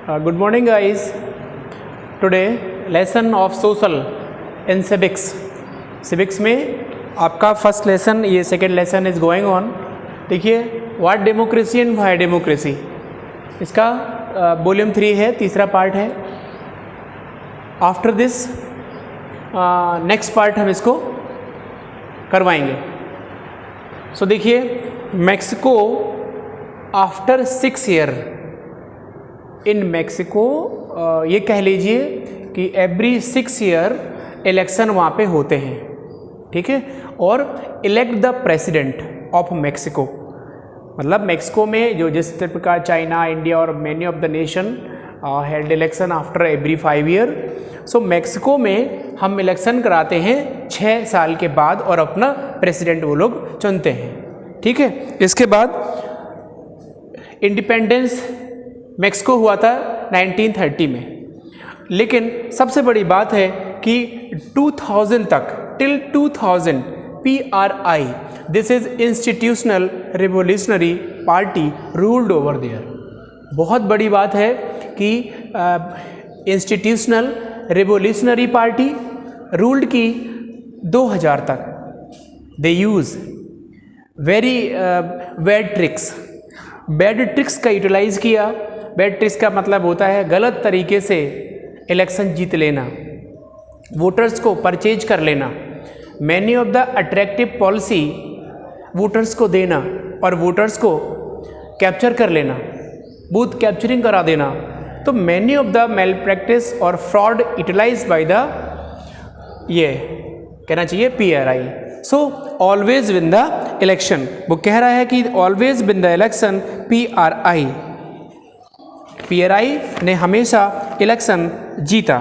Good morning, guys. Today lesson of social in civics. Civics में आपका first lesson, ये second lesson is going on. देखिए, what democracy and why democracy, इसका volume 3 है, तीसरा part है. आफ्टर दिस नेक्स्ट पार्ट हम इसको करवाएंगे. सो देखिए, Mexico after 6 year in Mexico, ये कह लीजिए कि एवरी 6 ईयर इलेक्शन वहाँ पे होते हैं, ठीक है. और elect the president of Mexico, मतलब मैक्सिको में जो जिस प्रकार चाइना, इंडिया और many of the nation held election after every 5 year. So Mexico में हम इलेक्शन कराते हैं 6 साल के बाद और अपना प्रेसिडेंट वो लोग चुनते हैं, ठीक है. इसके बाद इंडिपेंडेंस मैक्सिको हुआ था 1930 में, लेकिन सबसे बड़ी बात है कि 2000 तक, till 2000 PRI, this is institutional revolutionary party, ruled over there. बहुत बड़ी बात है कि इंस्टीट्यूशनल रिवोल्यूशनरी पार्टी रूल्ड की 2000 तक. दे यूज वेरी बैड ट्रिक्स का यूटिलाइज किया. बैड ट्रिक्स का मतलब होता है गलत तरीके से इलेक्शन जीत लेना, वोटर्स को परचेज कर लेना, many of the attractive policy voters को देना और वोटर्स को कैप्चर कर लेना, बूथ कैप्चरिंग करा देना. तो many of the malpractice और फ्रॉड यूटिलाइज बाय द, ये कहना चाहिए PRI. So always win the election, वो कह रहा है कि always win the election PRI ने हमेशा इलेक्शन जीता.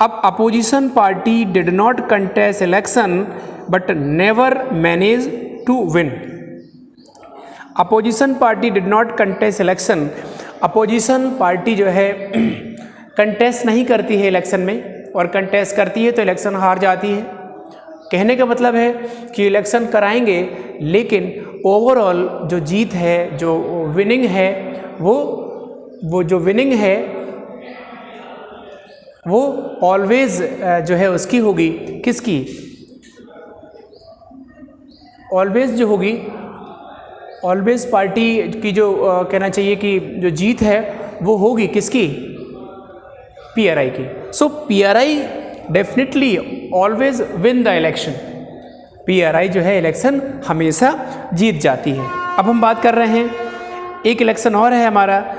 अब opposition party did not contest election but never manage to win. Opposition party did not contest election, opposition party जो है कंटेस्ट नहीं करती है इलेक्शन में, और कंटेस्ट करती है तो इलेक्शन हार जाती है. कहने का मतलब है कि इलेक्शन कराएंगे, लेकिन ओवरऑल जो जीत है, जो विनिंग है, वो जो विनिंग है वो ऑलवेज जो है उसकी होगी, किसकी? ऑलवेज जो होगी, ऑलवेज पार्टी की जो कहना चाहिए कि जो जीत है वो होगी किसकी? PRI की. सो PRI definitely always win the election. PRI जो है इलेक्शन हमेशा जीत जाती है. अब हम बात कर रहे हैं, एक इलेक्शन और है हमारा.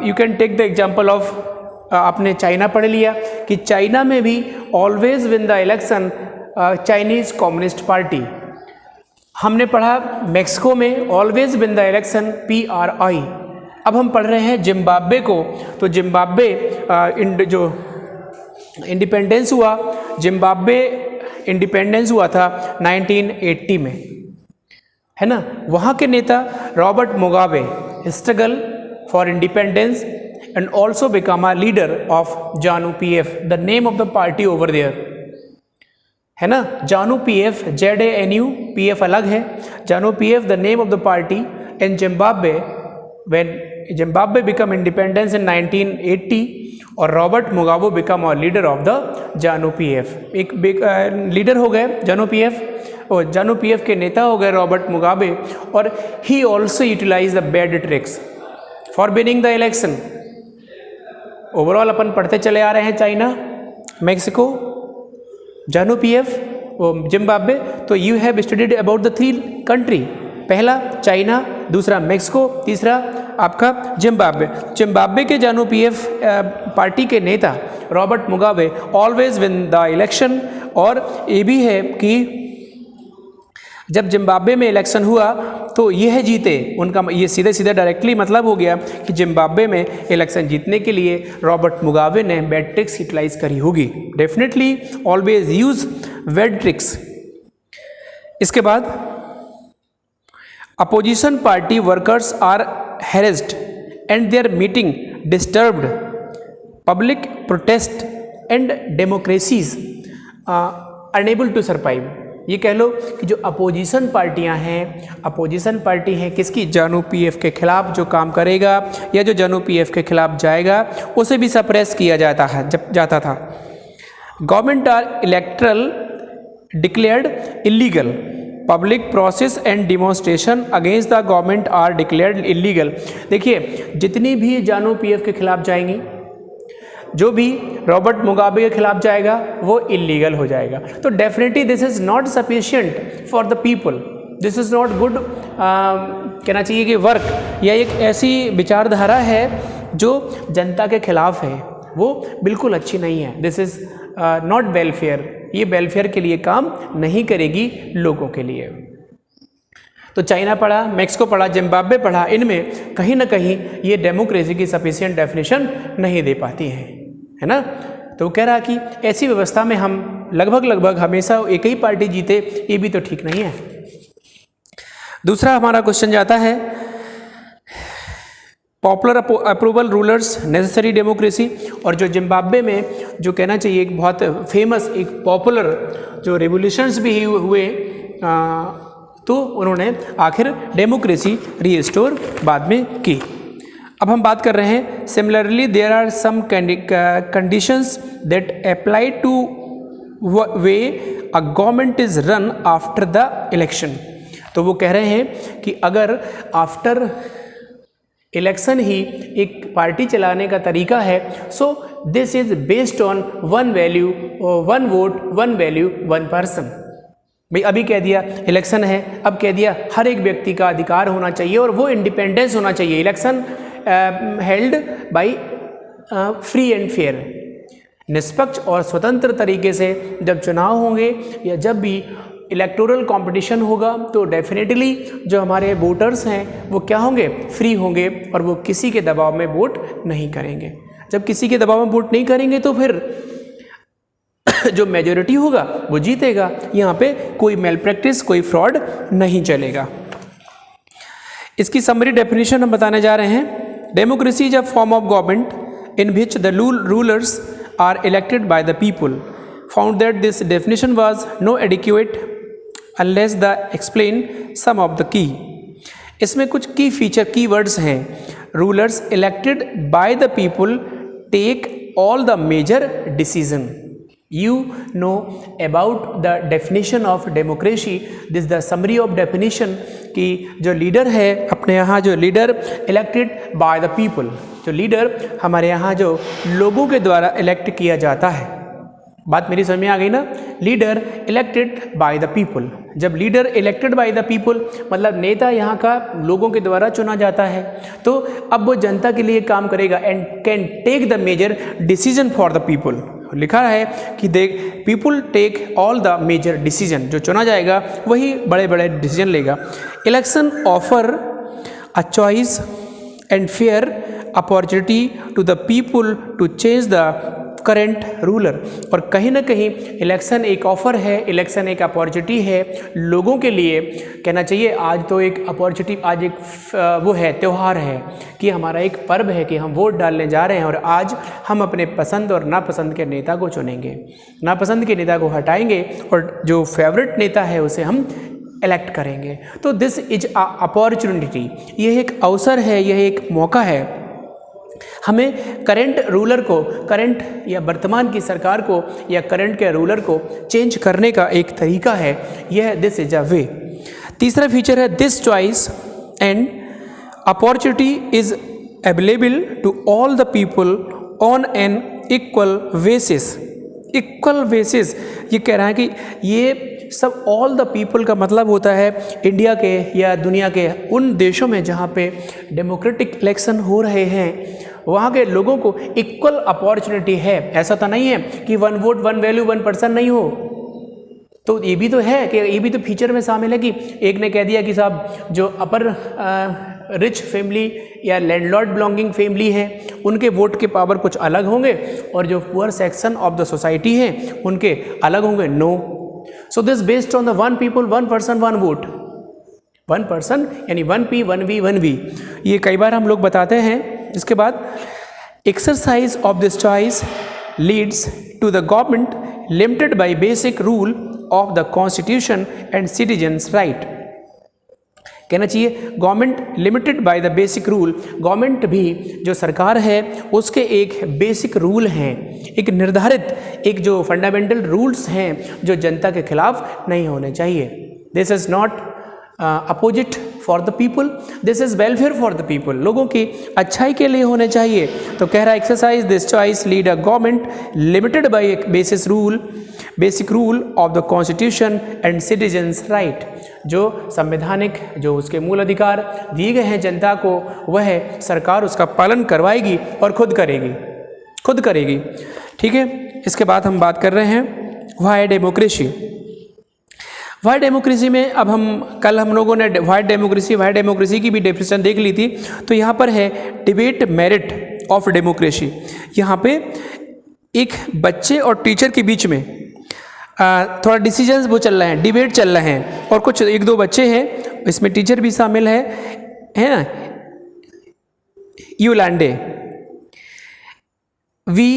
You can take the example of, आपने चाइना पढ़ लिया कि चाइना में भी always win the election Chinese Communist Party. हमने पढ़ा मैक्सिको में always win the election PRI. अब हम पढ़ रहे हैं जिम्बाब्वे को. तो जिम्बाब्वे जो इंडिपेंडेंस हुआ, जिम्बाब्वे इंडिपेंडेंस हुआ था 1980 में, है ना. वहाँ के नेता Robert Mugabe struggle for independence and also become a leader of ZANU PF, the name of the party over there, है ना. जानू PF, ZANU, PF अलग है. जानू PF the name of the party in Zimbabwe when Zimbabwe become independence in 1980, और Robert Mugabe become और leader of the जानू PF. एक लीडर हो गए जानू PF, और जानू PF के नेता हो गए रॉबर्ट मुगाबे. और he also utilize the bad tricks for winning the election. Overall अपन पढ़ते चले आ रहे हैं चाइना, मैक्सिको, जानू PF, जिम्बाब्वे. तो you have studied about the 3 country. पहला चाइना, दूसरा मैक्सिको, तीसरा आपका जिम्बाब्वे. जिम्बाब्वे के जानू PF पार्टी के नेता Robert Mugabe always win the election. और ये भी है कि जब जिम्बाब्वे में इलेक्शन हुआ तो यह जीते, उनका ये सीधे डायरेक्टली मतलब हो गया कि जिम्बाब्वे में इलेक्शन जीतने के लिए रॉबर्ट मुगाबे ने बैड ट्रिक्स यूटिलाइज करी होगी. Definitely always use bad tricks. इसके बाद opposition party workers are harassed and their meeting disturbed, public protest and democracies unable to survive. ये कह लो कि जो अपोजिशन पार्टियां हैं, अपोजिशन पार्टी हैं किसकी, जानू पीएफ के खिलाफ जो काम करेगा या जो जानू पीएफ के खिलाफ जाएगा उसे भी सप्रेस किया जाता था। Government are electoral declared illegal, public process and demonstration against the government are declared illegal. देखिए जितनी भी जानू पीएफ के खिलाफ जाएंगी, जो भी रॉबर्ट मुगाबे के खिलाफ जाएगा वो इलीगल हो जाएगा। तो definitely this is not sufficient for the people, this is not good, कहना चाहिए कि वर्क, या एक ऐसी विचारधारा है जो जनता के खिलाफ है, वो बिल्कुल अच्छी नहीं है। दिस इज़ नॉट वेलफेयर, ये वेलफेयर के लिए काम नहीं करेगी लोगों के लिए। तो चाइना पढ़ा, मैक्सिको पढ़ा, जिम्बाब्वे पढ़ा, इनमें कहीं ना कहीं ये डेमोक्रेसी की सफिशिएंट डेफिनेशन नहीं दे पाती है ना। तो कह रहा कि ऐसी व्यवस्था में हम लगभग हमेशा एक ही पार्टी जीते, ये भी तो ठीक नहीं है। दूसरा हमारा क्वेश्चन जाता है, popular approval rulers necessary democracy. और जो जिम्बाब्वे में जो कहना चाहिए एक बहुत फेमस, एक पॉपुलर जो रेवोल्यूशंस भी हुए, तो उन्होंने आखिर डेमोक्रेसी रीस्टोर बाद में की। अब हम बात कर रहे हैं, similarly there are some conditions that apply to way a government is run after the election. तो वो कह रहे हैं कि अगर आफ्टर इलेक्शन ही एक पार्टी चलाने का तरीका है, so this is based on one value, one vote, one value, one person. भाई अभी कह दिया इलेक्शन है, अब कह दिया हर एक व्यक्ति का अधिकार होना चाहिए और वो इंडिपेंडेंस होना चाहिए। Election held by free and fair, निष्पक्ष और स्वतंत्र तरीके से जब चुनाव होंगे या जब भी इलेक्टोरल कंपटीशन होगा तो डेफिनेटली जो हमारे वोटर्स हैं वो क्या होंगे, फ्री होंगे और वो किसी के दबाव में वोट नहीं करेंगे। जब किसी के दबाव में वोट नहीं करेंगे तो फिर जो मेजॉरिटी होगा वो जीतेगा। यहाँ पे कोई मेल प्रैक्टिस, कोई फ्रॉड नहीं चलेगा। इसकी समरी डेफिनेशन हम बताने जा रहे हैं। Democracy is a form of government in which the rulers are elected by the people. Found that this definition was no adequate unless the explain some of the key. इसमें कुछ key feature, key words हैं। Rulers elected by the people take all the major decision. You know about the definition of democracy. This is the summary of definition कि जो leader है अपने यहाँ, जो leader elected by the people, जो leader हमारे यहाँ जो लोगों के द्वारा इलेक्ट किया जाता है। बात मेरी समझ में आ गई ना? Leader elected by the people. जब leader elected by the people मतलब नेता यहाँ का लोगों के द्वारा चुना जाता है, तो अब वो जनता के लिए काम करेगा and can take the major decision for the people. लिखा है कि देख, people take all the major decision, जो चुना जाएगा वही बड़े बड़े डिसीजन लेगा। Election offer a choice and fair opportunity to the people to change the current ruler. और कहीं ना कहीं इलेक्शन एक ऑफर है, इलेक्शन एक अपॉर्चुनिटी है लोगों के लिए। कहना चाहिए आज तो एक अपॉर्चुनिटी, आज एक वो है, त्यौहार है कि हमारा एक पर्व है कि हम वोट डालने जा रहे हैं और आज हम अपने पसंद और नापसंद के नेता को चुनेंगे, नापसंद के नेता को हटाएंगे और जो फेवरेट नेता है उसे हम इलेक्ट करेंगे। तो दिस इज अ अपॉर्चुनिटी, यह एक अवसर है, यह एक मौका है। हमें करंट रूलर को, करंट या वर्तमान की सरकार को या करंट के रूलर को चेंज करने का एक तरीका है, यह दिस इज अ वे। तीसरा फीचर है this choice and opportunity is available to all the people on an equal basis. Equal basis, ये कह रहा है कि ये सब ऑल द पीपल का मतलब होता है इंडिया के या दुनिया के उन देशों में जहाँ पे डेमोक्रेटिक इलेक्शन हो रहे हैं, वहाँ के लोगों को इक्वल अपॉर्चुनिटी है। ऐसा तो नहीं है कि one vote one value one person नहीं हो। तो ये भी तो है कि ये भी तो फीचर में शामिल है कि एक ने कह दिया कि साहब जो अपर रिच फैमिली या लैंडलॉर्ड बिलोंगिंग फैमिली है उनके वोट के पावर कुछ अलग होंगे और जो poor section of the society है उनके अलग होंगे। No, so this based on the one people one person one vote, one person यानी one P one V one V, ये कई बार हम लोग बताते हैं। इसके बाद exercise of this choice leads to the government limited by basic rule of the constitution and citizens right. कहना चाहिए government limited by the basic rule, government भी जो सरकार है उसके एक बेसिक रूल हैं, एक निर्धारित एक जो फंडामेंटल रूल्स हैं जो जनता के खिलाफ नहीं होने चाहिए। This is not opposite for the people, this is welfare for the people, लोगों की अच्छाई के लिए होने चाहिए। तो कह रहा है exercise this choice lead a government limited bye A basic rule of the constitution and citizens right. जो संवैधानिक जो उसके मूल अधिकार दिए गए हैं जनता को, वह सरकार उसका पालन करवाएगी और खुद करेगी। ठीक है, इसके बाद हम बात कर रहे हैं व्हाई डेमोक्रेसी। व्हाई डेमोक्रेसी में अब कल हम लोगों ने व्हाई डेमोक्रेसी की भी डेफिनेशन देख ली थी। तो यहाँ पर है डिबेट मेरिट ऑफ डेमोक्रेसी। यहाँ पे एक बच्चे और टीचर के बीच में थोड़ा डिसीजंस वो चल रहे हैं, डिबेट चल रहे हैं, और कुछ एक दो बच्चे हैं, इसमें टीचर भी शामिल है ना। यूलैंडे, we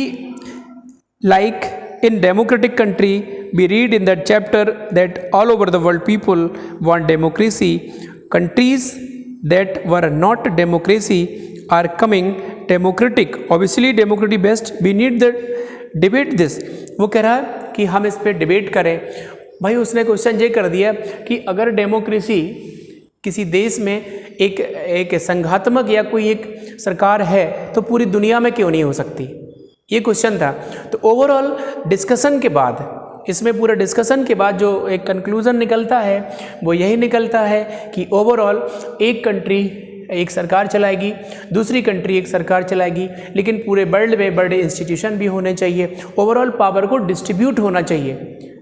like in democratic country we read in that chapter that all over the world people want democracy, countries that were not democracy are coming democratic, obviously democracy best, we need the debate this। वो कह रहा है कि हम इस पे debate करें। भाई उसने क्वेश्चन ये कर दिया कि अगर डेमोक्रेसी किसी देश में एक संघात्मक या कोई एक सरकार है तो पूरी दुनिया में क्यों नहीं हो सकती, ये क्वेश्चन था। तो ओवरऑल डिस्कशन के बाद, इसमें पूरे डिस्कशन के बाद जो एक कंक्लूजन निकलता है वो यही निकलता है कि ओवरऑल एक कंट्री एक सरकार चलाएगी, दूसरी कंट्री एक सरकार चलाएगी, लेकिन पूरे वर्ल्ड में बड़े इंस्टीट्यूशन भी होने चाहिए। ओवरऑल पावर को डिस्ट्रीब्यूट होना चाहिए।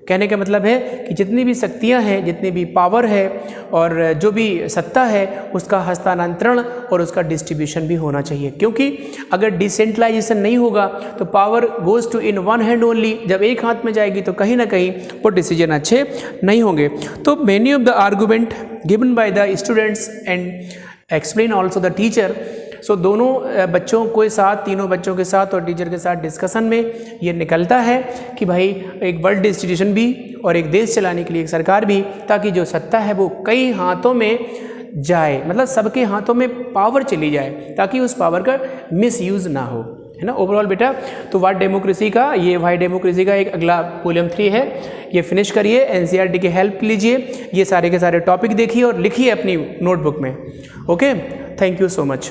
कहने का मतलब है कि जितनी भी शक्तियां हैं, जितनी भी पावर है और जो भी सत्ता है उसका हस्तांतरण और उसका डिस्ट्रीब्यूशन भी होना चाहिए। क्योंकि अगर डिसेंट्रलाइजेशन नहीं होगा तो power goes to in one hand only, जब एक हाथ में जाएगी तो कहीं ना कहीं वो डिसीजन अच्छे नहीं होंगे। तो many of the argument given by the students and explain also the teacher. So दोनों बच्चों के साथ, तीनों बच्चों के साथ और टीचर के साथ डिस्कशन में ये निकलता है कि भाई एक वर्ल्ड इंस्टीट्यूशन भी और एक देश चलाने के लिए एक सरकार भी, ताकि जो सत्ता है वो कई हाथों में जाए, मतलब सबके हाथों में पावर चली जाए ताकि उस पावर का मिसयूज़ ना हो, है ना। ओवरऑल बेटा तो व्हाई डेमोक्रेसी का एक अगला वॉल्यूम 3 है, ये फिनिश करिए, एनसीईआरटी की हेल्प लीजिए, ये सारे के सारे टॉपिक देखिए और लिखिए अपनी नोटबुक में। Okay, thank you so much.